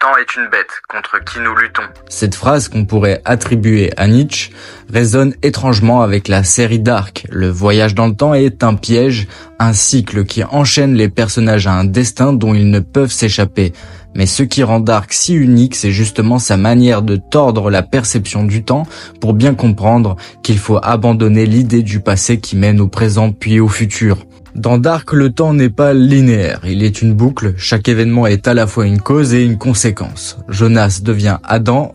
temps est une bête contre qui nous luttons. Cette phrase qu'on pourrait attribuer à Nietzsche résonne étrangement avec la série Dark. Le voyage dans le temps est un piège, un cycle qui enchaîne les personnages à un destin dont ils ne peuvent s'échapper. Mais ce qui rend Dark si unique, c'est justement sa manière de tordre la perception du temps pour bien comprendre qu'il faut abandonner l'idée du passé qui mène au présent puis au futur. Dans Dark, le temps n'est pas linéaire, il est une boucle, chaque événement est à la fois une cause et une conséquence. Jonas devient Adam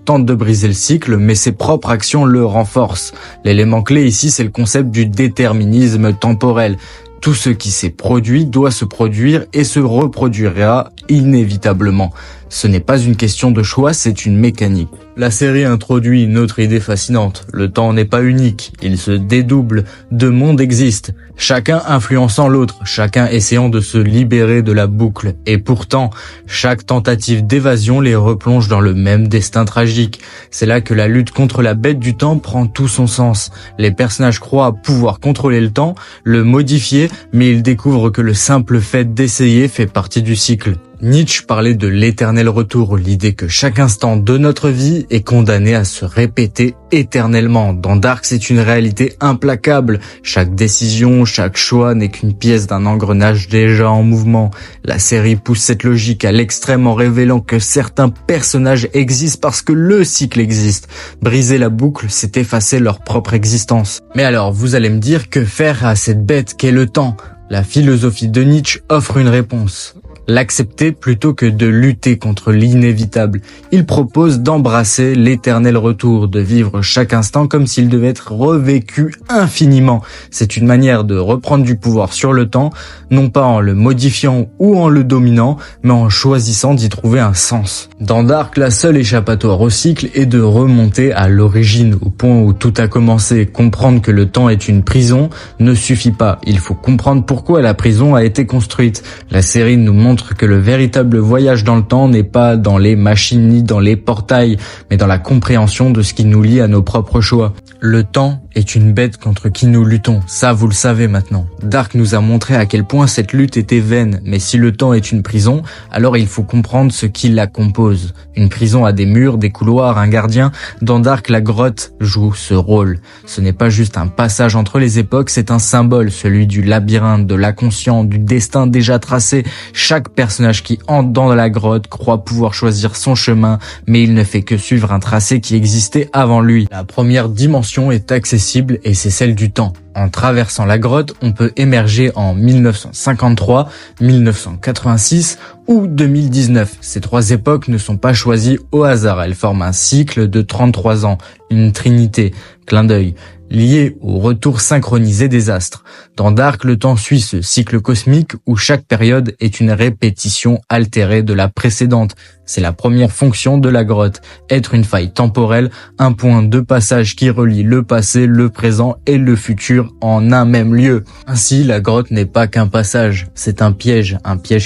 tente de briser le cycle, mais ses propres actions le renforcent. L'élément clé ici, c'est le concept du déterminisme temporel. Tout ce qui s'est produit doit se produire et se reproduira inévitablement. Ce n'est pas une question de choix, c'est une mécanique. La série introduit une autre idée fascinante. Le temps n'est pas unique, il se dédouble. Deux mondes existent, chacun influençant l'autre, chacun essayant de se libérer de la boucle. Et pourtant, chaque tentative d'évasion les replonge dans le même destin tragique. C'est là que la lutte contre la bête du temps prend tout son sens. Les personnages croient pouvoir contrôler le temps, le modifier, mais ils découvrent que le simple fait d'essayer fait partie du cycle. Nietzsche parlait de l'éternel retour, l'idée que chaque instant de notre vie est condamné à se répéter éternellement. Dans Dark, c'est une réalité implacable. Chaque décision, chaque choix n'est qu'une pièce d'un engrenage déjà en mouvement. La série pousse cette logique à l'extrême en révélant que certains personnages existent parce que le cycle existe. Briser la boucle, c'est effacer leur propre existence. Mais alors, vous allez me dire, que faire à cette bête qu'est le temps ? La philosophie de Nietzsche offre une réponse. L'accepter plutôt que de lutter contre l'inévitable. Il propose d'embrasser l'éternel retour, de vivre chaque instant comme s'il devait être revécu infiniment. C'est une manière de reprendre du pouvoir sur le temps, non pas en le modifiant ou en le dominant, mais en choisissant d'y trouver un sens. Dans Dark, la seule échappatoire au cycle est de remonter à l'origine, au point où tout a commencé. Comprendre que le temps est une prison ne suffit pas. Il faut comprendre pourquoi la prison a été construite. La série nous montre que le véritable voyage dans le temps n'est pas dans les machines ni dans les portails, mais dans la compréhension de ce qui nous lie à nos propres choix. Le temps est une bête contre qui nous luttons, ça vous le savez maintenant. Dark nous a montré à quel point cette lutte était vaine, mais si le temps est une prison, alors il faut comprendre ce qui la compose. Une prison a des murs, des couloirs, un gardien. Dans Dark, la grotte joue ce rôle. Ce n'est pas juste un passage entre les époques, c'est un symbole, celui du labyrinthe, de l'inconscient, du destin déjà tracé. Chaque personnage qui entre dans la grotte croit pouvoir choisir son chemin, mais il ne fait que suivre un tracé qui existait avant lui. La première dimension est accessible et c'est celle du temps. En traversant la grotte, on peut émerger en 1953, 1986 ou 2019. Ces trois époques ne sont pas choisies au hasard. Elles forment un cycle de 33 ans, une trinité, clin d'œil, lié au retour synchronisé des astres. Dans Dark, le temps suit ce cycle cosmique où chaque période est une répétition altérée de la précédente. C'est la première fonction de la grotte, être une faille temporelle, un point de passage qui relie le passé, le présent et le futur en un même lieu. Ainsi, la grotte n'est pas qu'un passage, c'est un piège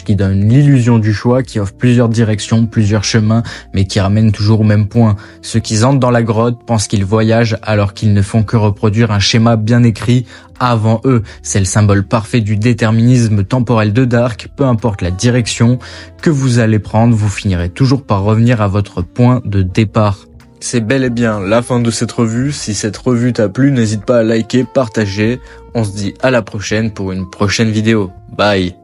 qui donne l'illusion du choix, qui offre plusieurs directions, plusieurs chemins, mais qui ramène toujours au même point. Ceux qui entrent dans la grotte pensent qu'ils voyagent alors qu'ils ne font que reproduire un schéma bien écrit avant eux. C'est le symbole parfait du déterminisme temporel de Dark. Peu importe la direction que vous allez prendre, vous finirez toujours par revenir à votre point de départ. C'est bel et bien la fin de cette revue. Si cette revue t'a plu, n'hésite pas à liker, partager. On se dit à la prochaine pour une prochaine vidéo. Bye.